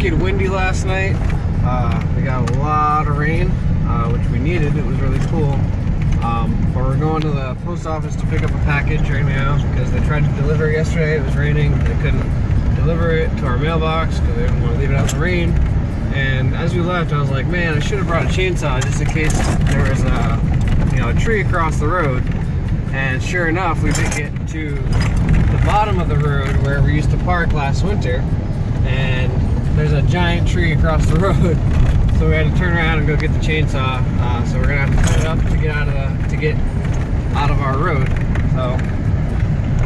wicked windy last night. We got a lot of rain, which we needed. It was really cool. But we're going to the post office to pick up a package right now because they tried to deliver it yesterday. It was raining. They couldn't deliver it to our mailbox because they didn't want to leave it out in the rain. And as we left, I was like, man, I should have brought a chainsaw just in case there was a tree across the road. And sure enough, we did get to the bottom of the road where we used to park last winter, and there's a giant tree across the road. So we had to turn around and go get the chainsaw. So we're gonna have to cut it up to get out of our road. So,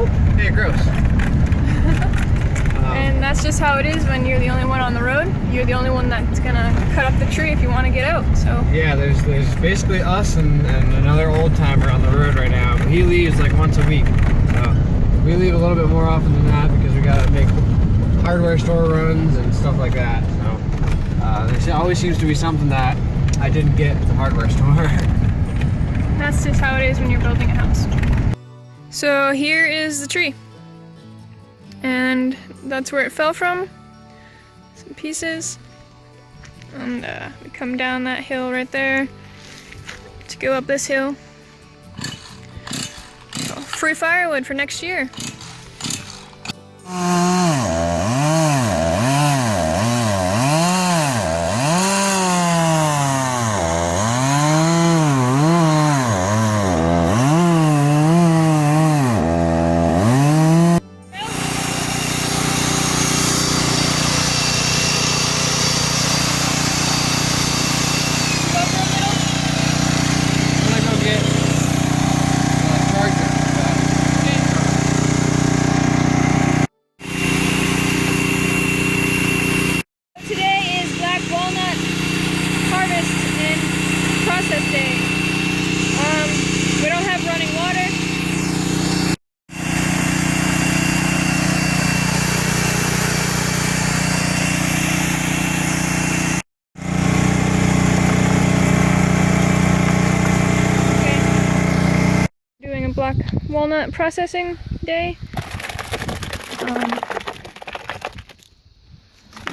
oh, hey, gross. And that's just how it is when you're the only one on the road. You're the only one that's gonna cut up the tree if you want to get out. So yeah, there's basically us and another old timer on the road right now. But he leaves like once a week. So we leave a little bit more often than that because we gotta make hardware store runs and stuff like that. So there always seems to be something that I didn't get at the hardware store. that's just how it is when you're building a house. So here is the tree. And that's where it fell from. Some pieces. And we come down that hill right there to go up this hill. So, free firewood for next year. Day. We don't have running water. Okay. Doing a black walnut processing day.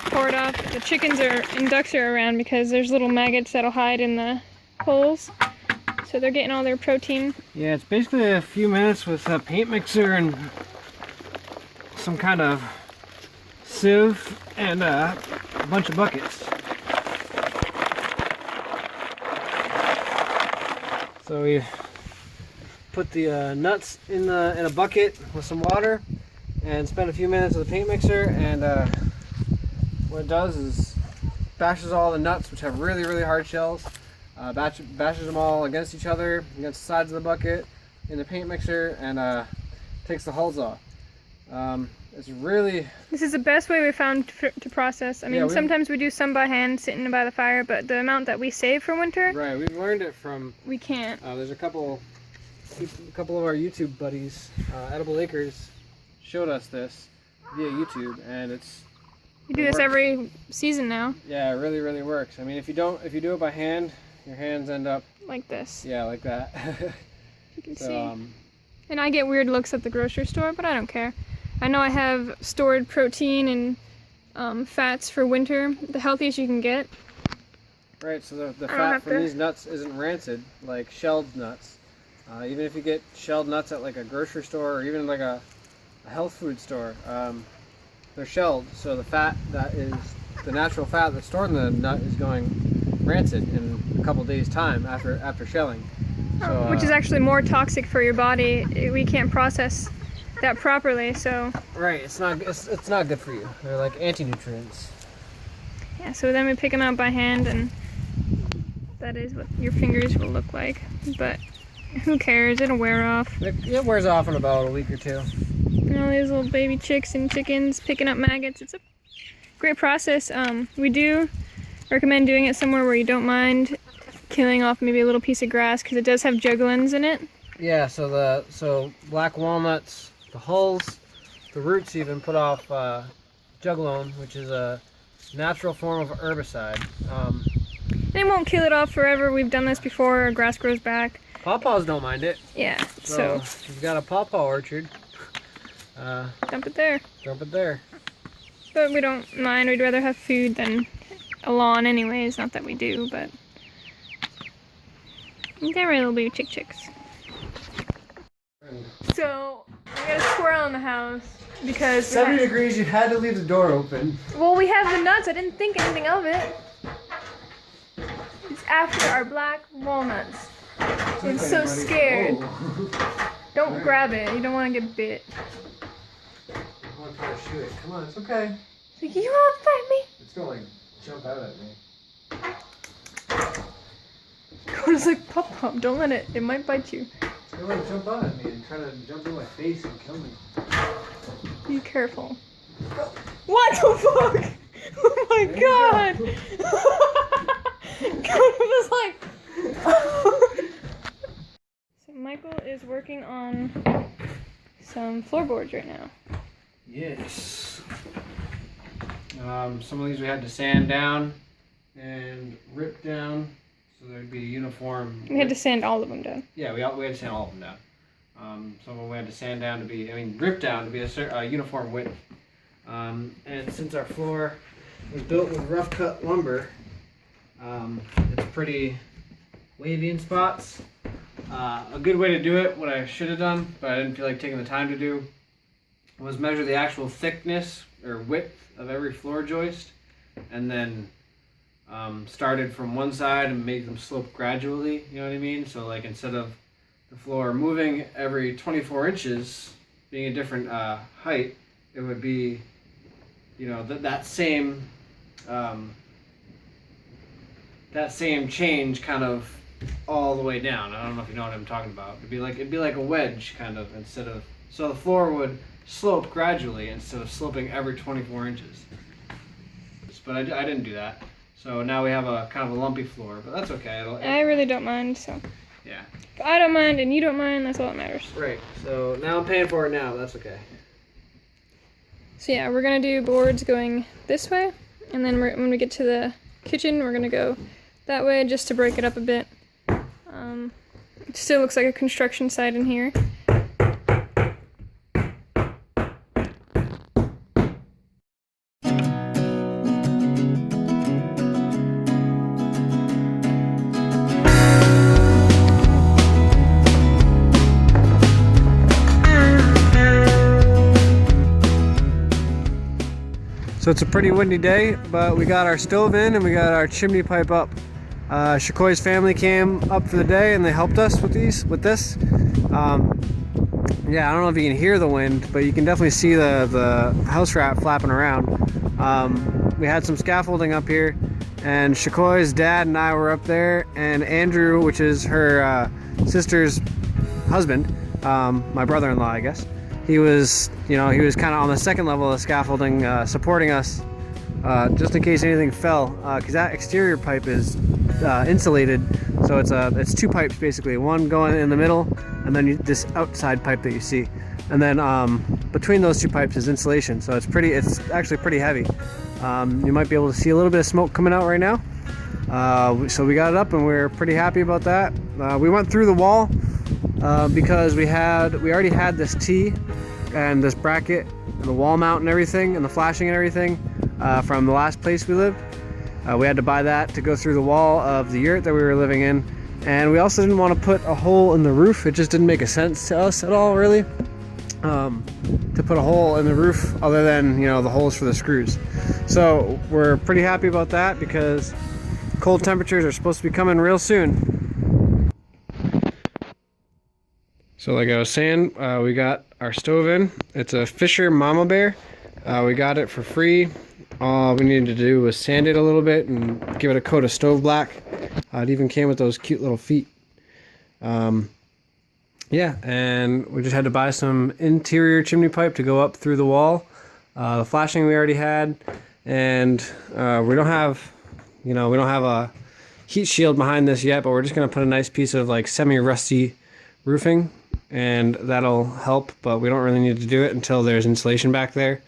Pour it off. The chickens and ducks are around because there's little maggots that'll hide in the holes, so they're getting all their protein. Yeah, it's basically a few minutes with a paint mixer and some kind of sieve and a bunch of buckets. So we put the nuts in a bucket with some water and spend a few minutes with the paint mixer, and what it does is bashes all the nuts, which have really hard shells. Bashes them all against each other, against the sides of the bucket, in the paint mixer, and takes the hulls off. This is the best way we found to process. I mean, sometimes we do some by hand, sitting by the fire, but the amount that we save for winter... Right, we've learned it from... We can't. There's a couple of our YouTube buddies, Edible Acres, showed us this via YouTube, and it's... You do this every season now. Yeah, it really works. I mean, if you do it by hand, your hands end up like this. Yeah, like that. You can see. And I get weird looks at the grocery store, but I don't care. I know I have stored protein and fats for winter, the healthiest you can get. Right, so the fat from these nuts isn't rancid like shelled nuts. Even if you get shelled nuts at like a grocery store or even like a health food store, they're shelled, so the fat that is the natural fat that's stored in the nut is going rancid in a couple days time after shelling. So, which is actually more toxic for your body. We can't process that properly, so right, it's not good for you. They're like anti-nutrients. Yeah, so then we pick them out by hand, and that is what your fingers will look like, but who cares, it'll wear off. It wears off in about a week or two. And all these little baby chicks and chickens picking up maggots. It's a great process. We do recommend doing it somewhere where you don't mind killing off maybe a little piece of grass, because it does have juglans in it. Yeah, so black walnuts, the hulls, the roots even put off juglone, which is a natural form of herbicide. They won't kill it off forever. We've done this before. Our grass grows back. Pawpaws don't mind it. Yeah, so if you've got a pawpaw orchard, dump it there. Dump it there. But we don't mind. We'd rather have food than a lawn anyways. Not that we do, but they're little baby chicks. So, we got a squirrel in the house because 70 degrees, you had to leave the door open. Well, we have the nuts. I didn't think anything of it. It's after our black walnuts. I'm so scared. Oh. Don't grab it. You don't want to get bit. I want to try to shoot it. Come on, it's okay. Like, you want to fight me? It's going to like jump out at me. It's like pop. Don't let it. It might bite you. It's going to like jump out at me and try to jump in my face and kill me. Be careful. What the fuck? Oh my god! It was like. So Michael is working on some floorboards right now. Yes. Some of these we had to sand down and rip down, so there'd be a uniform. We had to sand all of them down. Yeah, we had to sand all of them down. Some of them we had to sand down to be, rip down to be a uniform width. And since our floor was built with rough cut lumber, it's pretty wavy in spots. A good way to do it, what I should have done, but I didn't feel like taking the time to do, was measure the actual thickness or width of every floor joist, and then started from one side and made them slope gradually, you know what I mean? So like instead of the floor moving every 24 inches, being a different height, it would be, that same change kind of all the way down. I don't know if you know what I'm talking about. It'd be like a wedge kind of, so the floor would slope gradually instead of sloping every 24 inches. But I didn't do that. So now we have a kind of a lumpy floor, but that's okay. I really don't mind, so. Yeah. If I don't mind and you don't mind, that's all that matters. Right. So now I'm paying for it now, but that's okay. So yeah, we're gonna do boards going this way, and then when we get to the kitchen, we're gonna go that way just to break it up a bit. It still looks like a construction site in here. So it's a pretty windy day, but we got our stove in and we got our chimney pipe up. Shakoi's family came up for the day and they helped us with this. Yeah, I don't know if you can hear the wind, but you can definitely see the house rat flapping around. We had some scaffolding up here, and Shakoi's dad and I were up there, and Andrew, which is her sister's husband, my brother-in-law, I guess. He was kind of on the second level of the scaffolding, supporting us, just in case anything fell, because that exterior pipe is insulated, so it's two pipes basically, one going in the middle, and then this outside pipe that you see, and then between those two pipes is insulation, so it's actually pretty heavy. You might be able to see a little bit of smoke coming out right now. So we got it up and we're pretty happy about that. We went through the wall because we already had this T and this bracket and the wall mount and everything and the flashing and everything from the last place we lived. We had to buy that to go through the wall of the yurt that we were living in, and we also didn't want to put a hole in the roof. It just didn't make a sense to us at all, really, to put a hole in the roof other than the holes for the screws. So we're pretty happy about that because cold temperatures are supposed to be coming real soon. So like I was saying, we got our stove in. It's a Fisher Mama Bear. We got it for free. All we needed to do was sand it a little bit and give it a coat of stove black. It even came with those cute little feet. Yeah, and we just had to buy some interior chimney pipe to go up through the wall. The flashing we already had, and we don't have a heat shield behind this yet, but we're just gonna put a nice piece of like semi-rusty roofing, and that'll help. But we don't really need to do it until there's insulation back there.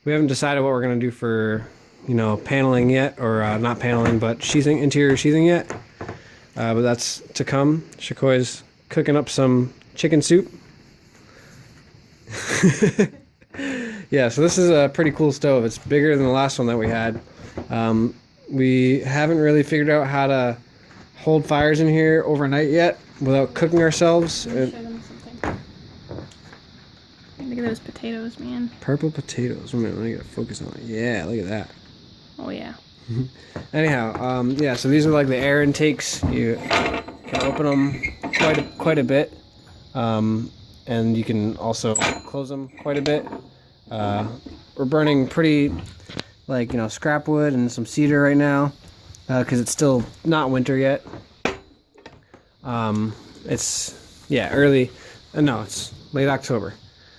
We haven't decided what we're gonna do for paneling yet, or not paneling, but interior sheathing yet. But that's to come. Shakoi's cooking up some chicken soup. Yeah, so this is a pretty cool stove. It's bigger than the last one that we had. We haven't really figured out how to hold fires in here overnight yet without cooking ourselves. Let me show them something. Look at those potatoes, man. Purple potatoes. Wait a minute, let me get a focus on it. Yeah, look at that. Oh yeah. Anyhow, yeah, so these are like the air intakes. You can open them quite a bit, and you can also close them quite a bit. We're burning pretty, like, scrap wood and some cedar right now, because it's still not winter yet. It's, yeah, no, it's late October,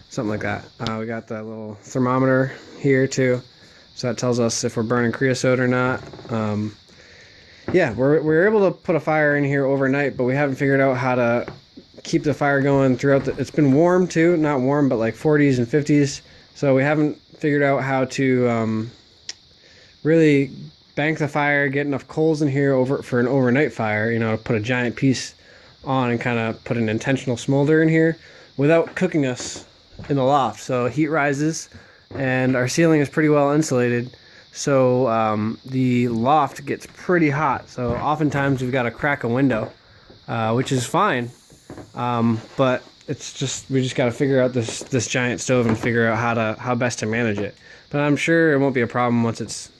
something like that. We got that little thermometer here too, so that tells us if we're burning creosote or not. Yeah, we're able to put a fire in here overnight, but we haven't figured out how to keep the fire going throughout it's been warm too, not warm, but like 40s and 50s. So we haven't figured out how to really bank the fire, get enough coals in here for an overnight fire, to put a giant piece on and kind of put an intentional smolder in here without cooking us in the loft. So heat rises and our ceiling is pretty well insulated. So the loft gets pretty hot. So oftentimes we've got to crack a window, which is fine. But we just got to figure out this giant stove and figure out how best to manage it. But I'm sure it won't be a problem once it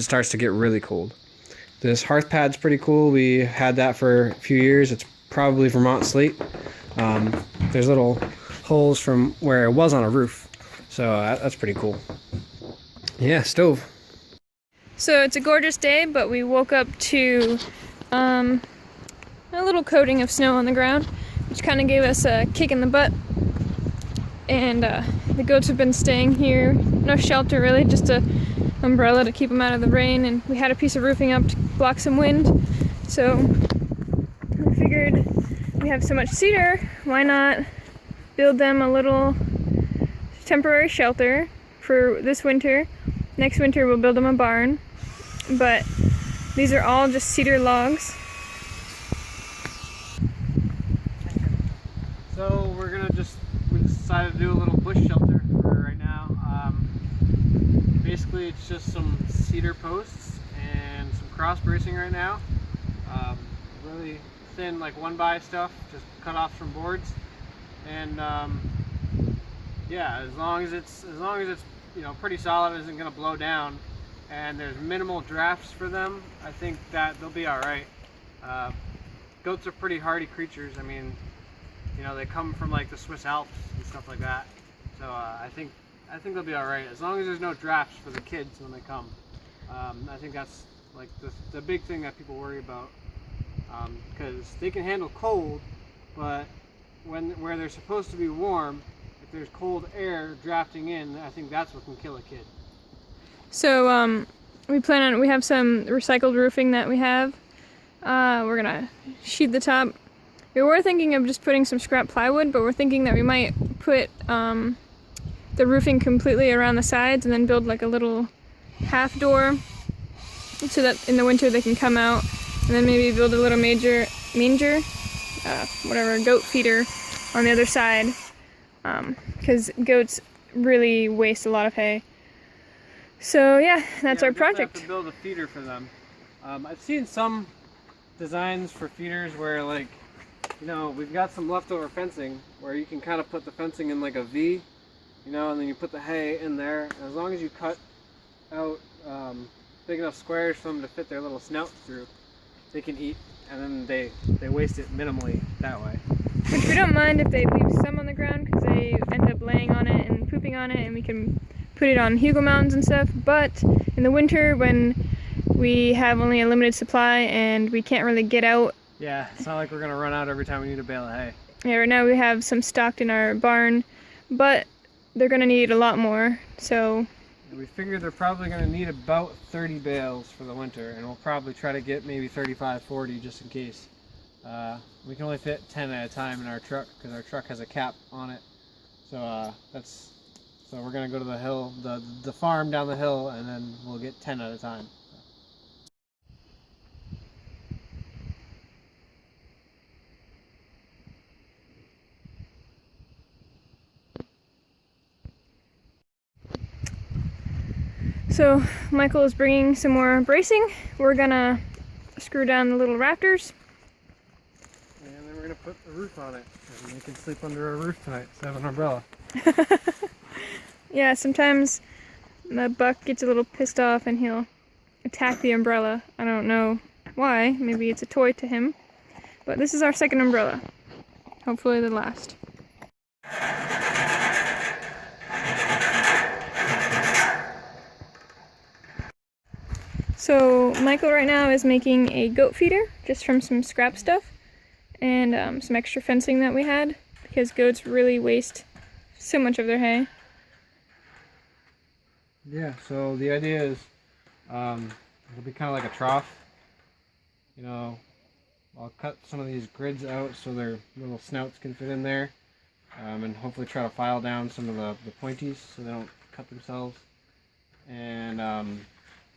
starts to get really cold. This hearth pad's pretty cool. We had that for a few years. It's probably Vermont slate. There's little holes from where it was on a roof, so that's pretty cool. Yeah, stove. So it's a gorgeous day, but we woke up to a little coating of snow on the ground, which kind of gave us a kick in the butt. And the goats have been staying here. No shelter really, just a umbrella to keep them out of the rain. And we had a piece of roofing up to block some wind. So we figured we have so much cedar, why not build them a little temporary shelter for this winter. Next winter we'll build them a barn. But these are all just cedar logs. So we decided to do a little bush shelter for right now. Basically it's just some cedar posts and some cross bracing right now. Really thin, like 1x stuff, just cut off from boards. And yeah, as long as it's pretty solid, isn't going to blow down, and there's minimal drafts for them, I think that they'll be all right. Goats are pretty hardy creatures. I mean, they come from like the Swiss Alps and stuff like that. So I think they'll be all right as long as there's no drafts for the kids when they come. I think that's like the big thing that people worry about, because they can handle cold, but where they're supposed to be warm, if there's cold air drafting in, I think that's what can kill a kid. So we have some recycled roofing that we have. We're gonna sheet the top. We were thinking of just putting some scrap plywood, but we're thinking that we might put the roofing completely around the sides and then build like a little half door so that in the winter they can come out, and then maybe build a little manger, goat feeder on the other side, because goats really waste a lot of hay. So yeah, that's our project. Have to build a feeder for them. I've seen some designs for feeders where, like, we've got some leftover fencing where you can kind of put the fencing in like a V, and then you put the hay in there. And as long as you cut out big enough squares for them to fit their little snout through, they can eat, and then they waste it minimally that way. Which we don't mind if they leave some on the ground, because they end up laying on it and pooping on it, and we can put it on Hugo mounds and stuff. But in the winter, when we have only a limited supply and we can't really get out. Yeah, it's not like we're gonna run out every time we need a bale of hay. Yeah, right now we have some stocked in our barn, but they're gonna need a lot more, so. We figure they're probably gonna need about 30 bales for the winter, and we'll probably try to get maybe 35, 40 just in case. We can only fit 10 at a time in our truck because our truck has a cap on it. So so we're gonna go to the hill, the farm down the hill, and then we'll get 10 at a time. So Michael is bringing some more bracing. We're gonna screw down the little rafters. And then we're gonna put the roof on it. And we can sleep under a roof tonight instead of an umbrella. Yeah, sometimes the buck gets a little pissed off and he'll attack the umbrella. I don't know why. Maybe it's a toy to him. But this is our second umbrella. Hopefully the last. So Michael right now is making a goat feeder just from some scrap stuff and some extra fencing that we had because goats really waste so much of their hay. Yeah, so the idea is it'll be kind of like a trough. You know, I'll cut some of these grids out so their little snouts can fit in there, and hopefully try to file down some of the pointies so they don't cut themselves. And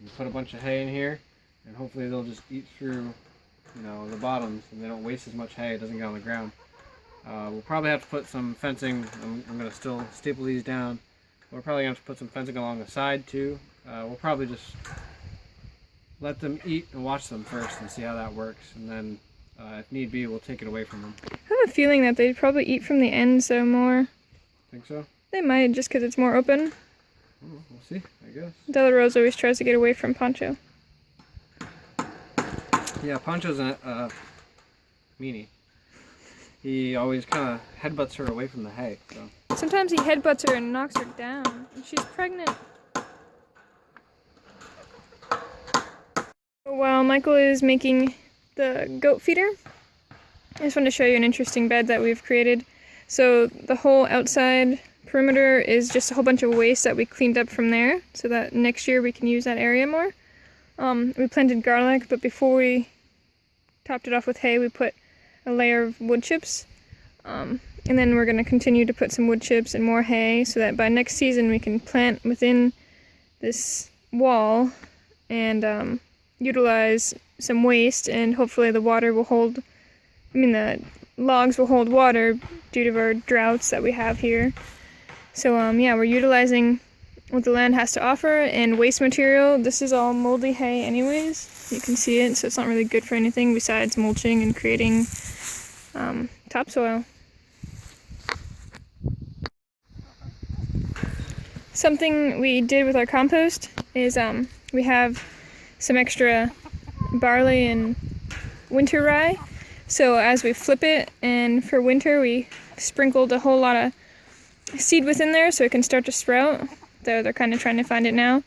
we'll put a bunch of hay in here, and hopefully they'll just eat through, you know, the bottoms, and they don't waste as much hay. It doesn't get on the ground. We'll probably have to put some fencing. I'm going to still staple these down. We're probably going to have to put some fencing along the side too. We'll probably just let them eat and watch them first and see how that works, and then if need be, we'll take it away from them. I have a feeling that they'd probably eat from the ends though more. Think so? They might, just because it's more open. Oh, we'll see, I guess. Della Rose always tries to get away from Poncho. Yeah, Poncho's a meanie. He always kind of headbutts her away from the hay. So. Sometimes he headbutts her and knocks her down. And she's pregnant. While Michael is making the goat feeder, I just wanted to show you an interesting bed that we've created. So the whole outside perimeter is just a whole bunch of waste that we cleaned up from there so that next year we can use that area more. We planted garlic, but before we topped it off with hay, we put a layer of wood chips. And then we're going to continue to put some wood chips and more hay so that by next season we can plant within this wall and utilize some waste, and hopefully the water will hold, the logs will hold water due to our droughts that we have here. So yeah, we're utilizing what the land has to offer and waste material. This is all moldy hay anyways. You can see it, so it's not really good for anything besides mulching and creating topsoil. Something we did with our compost is we have some extra barley and winter rye. So as we flip it, and for winter we sprinkled a whole lot of seed within there so it can start to sprout. They're kind of trying to find it now.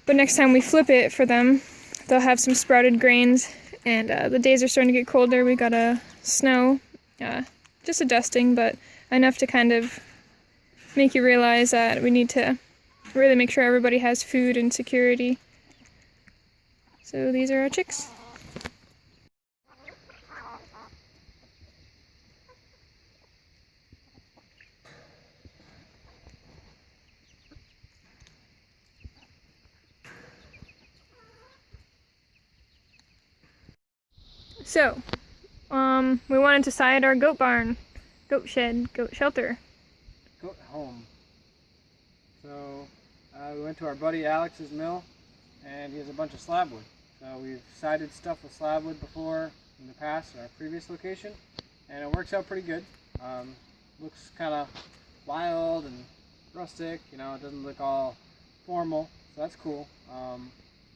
But next time we flip it for them, they'll have some sprouted grains. And the days are starting to get colder. We got a snow, just a dusting, but enough to kind of make you realize that we need to really make sure everybody has food and security. So these are our chicks. So, we wanted to side our goat barn, goat shed, goat shelter. Goat home. So, we went to our buddy Alex's mill, and he has a bunch of slab wood. So we've sided stuff with slab wood before in the past at our previous location, and it works out pretty good. Looks kind of wild and rustic, you know, it doesn't look all formal, so that's cool.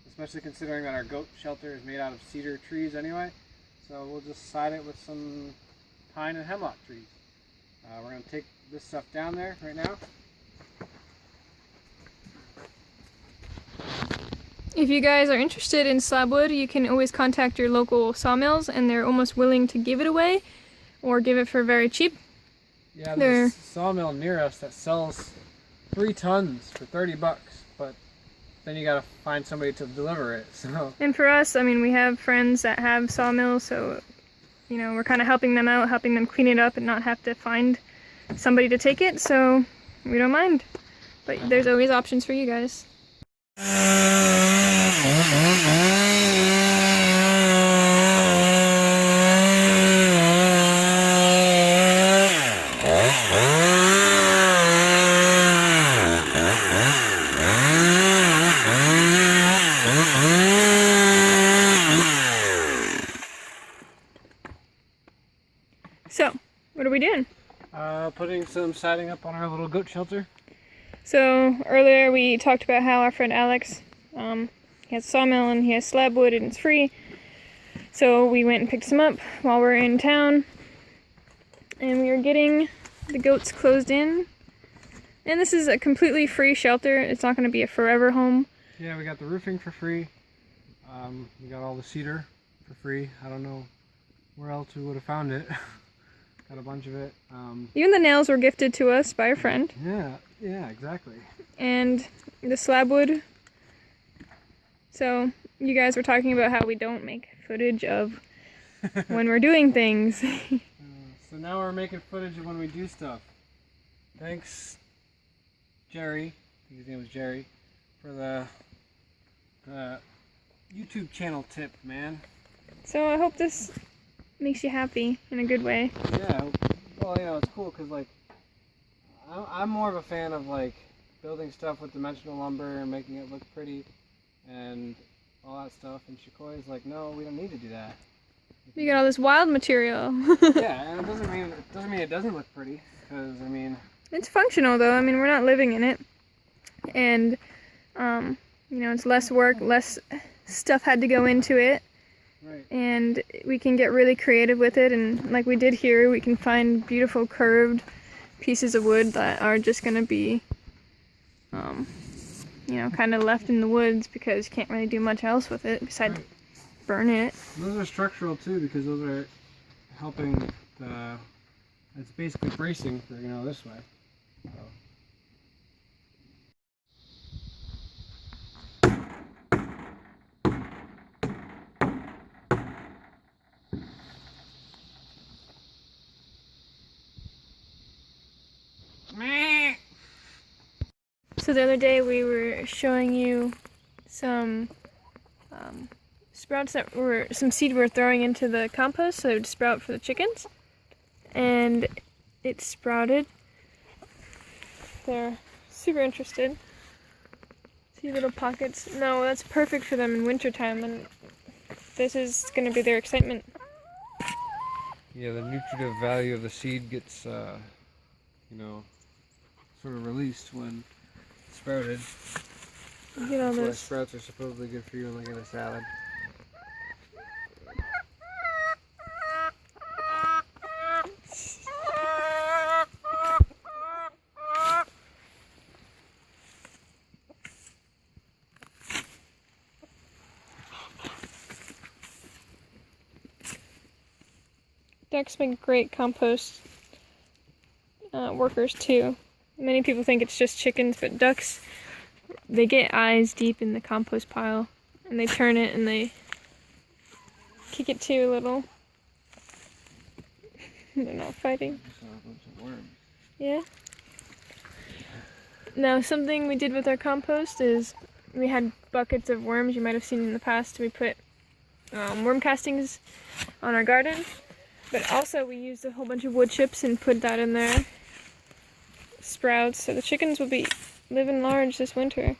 Especially considering that our goat shelter is made out of cedar trees anyway. So we'll just side it with some pine and hemlock trees. We're going to take this stuff down there right now. If you guys are interested in slab wood, you can always contact your local sawmills, and they're almost willing to give it away or give it for very cheap. Yeah, there's a sawmill near us that sells 3 tons for $30, but then you gotta find somebody to deliver it. So. And for us, we have friends that have sawmills, so we're kind of helping them out, helping them clean it up and not have to find somebody to take it, so we don't mind. But there's always options for you guys. doing? Putting some siding up on our little goat shelter. So earlier we talked about how our friend Alex, he has a sawmill and he has slab wood and it's free. So we went and picked some up while we're in town. And we are getting the goats closed in. And this is a completely free shelter. It's not going to be a forever home. Yeah, we got the roofing for free. We got all the cedar for free. I don't know where else we would have found it. Got a bunch of it. Even the nails were gifted to us by a friend. Yeah, exactly. And the slab wood. So you guys were talking about how we don't make footage of when we're doing things. So now we're making footage of when we do stuff. Thanks, Jerry. I think his name was Jerry, for the YouTube channel tip, man. So I hope this makes you happy in a good way. Yeah, well, you know, it's cool because, like, I'm more of a fan of, like, building stuff with dimensional lumber and making it look pretty and all that stuff. And Shikoi's like, no, we don't need to do that. You got all this wild material. Yeah, and it doesn't mean it doesn't look pretty, because, I mean... It's functional, though. I mean, we're not living in it. And, you know, it's less work, less stuff had to go into it. Right. And we can get really creative with it, and like we did here, we can find beautiful curved pieces of wood that are just going to be, you know, kind of left in the woods because you can't really do much else with it besides burn it. Those are structural too, because those are helping the, it's basically bracing for, you know, this way. So. So the other day we were showing you some sprouts that were, some seed we were throwing into the compost so it would sprout for the chickens. And it sprouted. They're super interested. See little pockets? No, that's perfect for them in wintertime, and this is going to be their excitement. Yeah, the nutritive value of the seed gets, you know, sort of released when sprouted. Look at all That's why this. sprouts are supposedly good for you in, like, in a salad. Ducks make great compost workers too. Many people think it's just chickens, but ducks, they get eyes deep in the compost pile and they turn it and they kick it too a little. They're not fighting. I saw a bunch of worms. Yeah. Now something we did with our compost is we had buckets of worms you might have seen in the past. We put worm castings on our garden. But also we used a whole bunch of wood chips and put that in there. Sprouts, so the chickens will be living large this winter.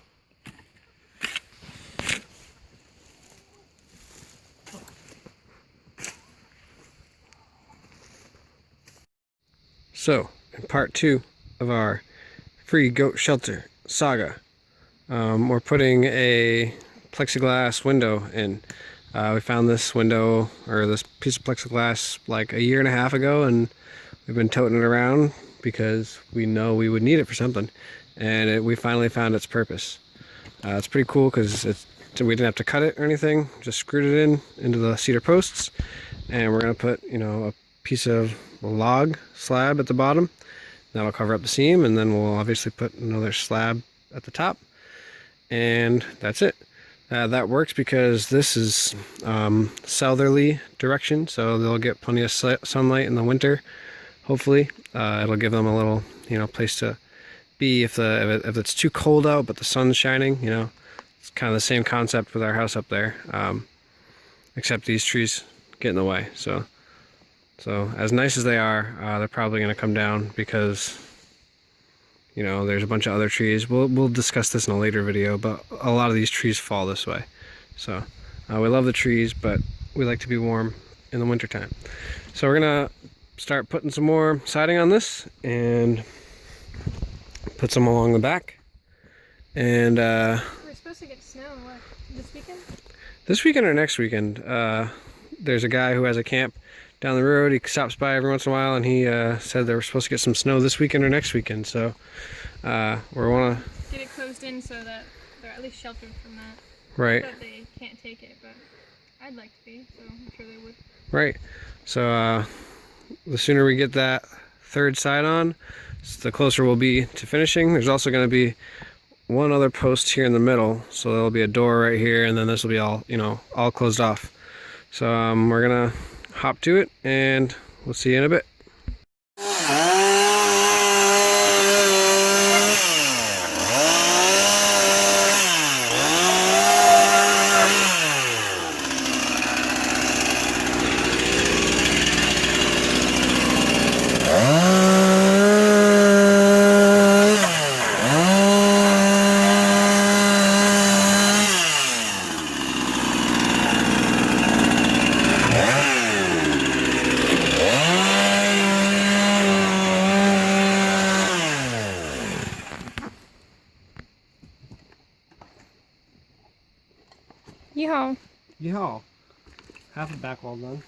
So, in part 2 of our free goat shelter saga, we're putting a plexiglass window in. We found this window, or this piece of plexiglass, like a year and a half ago, and we've been toting it around because we know we would need it for something, and we finally found its purpose. It's pretty cool because we didn't have to cut it or anything, just screwed it into the cedar posts, and we're going to put, you know, a piece of log slab at the bottom. That'll cover up the seam, and then we'll obviously put another slab at the top, and that's it. That works because this is southerly direction, so they'll get plenty of sunlight in the winter. Hopefully, it'll give them a little, you know, place to be if it's too cold out, but the sun's shining. You know, it's kind of the same concept with our house up there, except these trees get in the way. So as nice as they are, they're probably going to come down because, you know, there's a bunch of other trees. We'll discuss this in a later video, but a lot of these trees fall this way. So we love the trees, but we like to be warm in the wintertime. So we're gonna start putting some more siding on this and put some along the back. And we're supposed to get snow, what, this weekend? This weekend or next weekend. There's a guy who has a camp down the road. He stops by every once in a while, and he said they were supposed to get some snow this weekend or next weekend. So we want to get it closed in so that they're at least sheltered from that. Right. But they can't take it, but I'd like to be, so I'm sure they would. Right. So the sooner we get that third side on, the closer we'll be to finishing. There's also going to be one other post here in the middle, so there'll be a door right here, and then this will be all, you know, all closed off. So we're gonna hop to it, and we'll see you in a bit. Yeehaw. Yeehaw. Half a back wall done.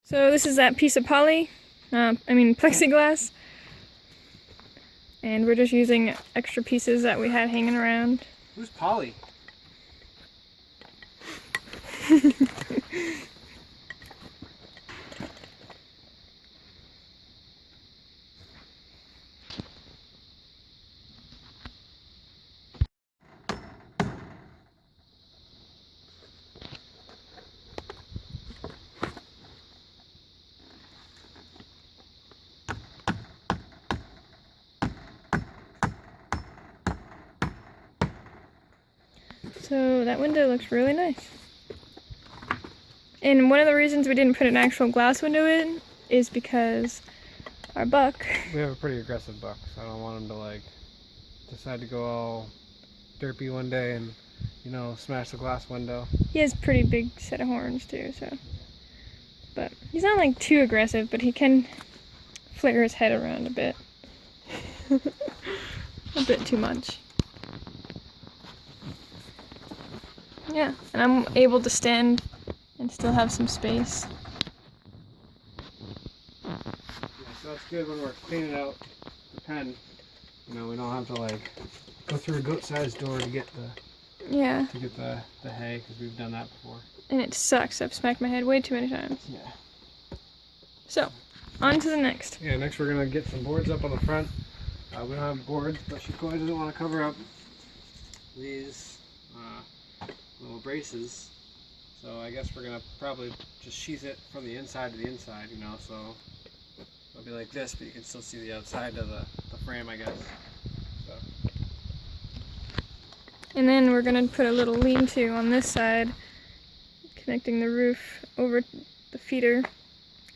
So this is that piece of plexiglass. And we're just using extra pieces that we had hanging around. Who's Polly? So that window looks really nice. And one of the reasons we didn't put an actual glass window in is because our buck. We have a pretty aggressive buck, so I don't want him to like decide to go all derpy one day and, you know, smash the glass window. He has a pretty big set of horns too, so. But he's not like too aggressive, but he can flare his head around a bit. A bit too much. Yeah, and I'm able to stand and still have some space. Yeah, so that's good when we're cleaning out the pen. You know, we don't have to like go through a goat-sized door to get the hay, because we've done that before. And it sucks. I've smacked my head way too many times. Yeah. So, on to the next. Yeah, next we're gonna get some boards up on the front. We don't have boards, but Shikoi doesn't want to cover up these little braces, so I guess we're gonna probably just sheath it from the inside to the inside, you know, so it'll be like this, but you can still see the outside of the frame, I guess. So. And then we're gonna put a little lean-to on this side, connecting the roof over the feeder.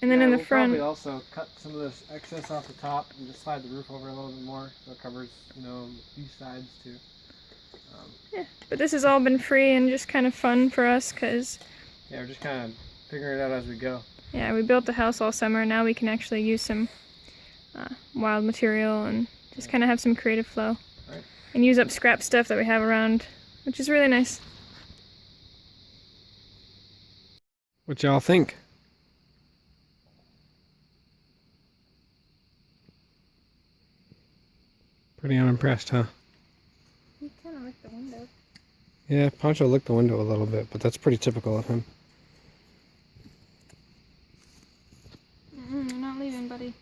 And then in the front, we'll probably also cut some of this excess off the top and just slide the roof over a little bit more, so it covers, you know, these sides too. yeah, but this has all been free and just kind of fun for us, because yeah, we're just kind of figuring it out as we go. Yeah, we built the house all summer. Now we can actually use some wild material and just kind of have some creative flow. Right. And use up scrap stuff that we have around, which is really nice. What y'all think? Pretty unimpressed, huh? He kind of licked the window. Yeah, Pancho licked the window a little bit, but that's pretty typical of him. You're not leaving, buddy.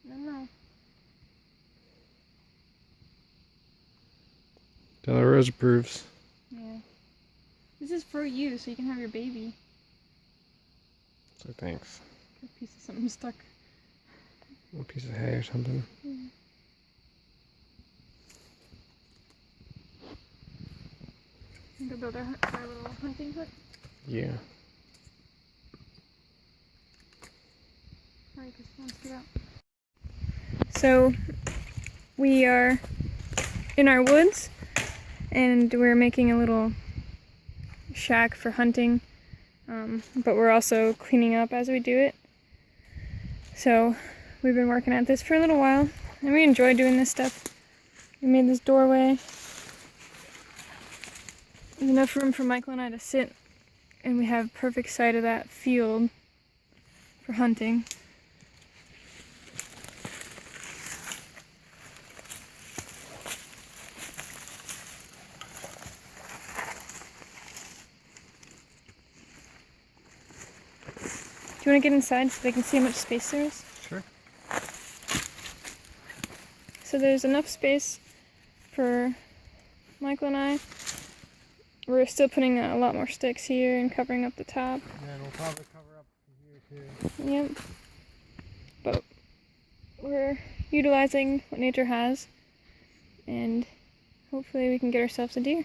No. Della Rose approves. Yeah. This is for you, so you can have your baby. So thanks. A piece of something stuck. A piece of hay or something. Yeah. Go build our little hunting hut. Yeah. Alright, let's get out. So we are in our woods, and we're making a little shack for hunting, but we're also cleaning up as we do it. So we've been working at this for a little while, and we enjoy doing this stuff. We made this doorway. There's enough room for Michael and I to sit, and we have perfect sight of that field for hunting. Do you want to get inside so they can see how much space there is? Sure. So there's enough space for Michael and I. We're still putting a lot more sticks here and covering up the top. Yeah, we'll probably cover up here too. Yep. But we're utilizing what nature has, and hopefully we can get ourselves a deer.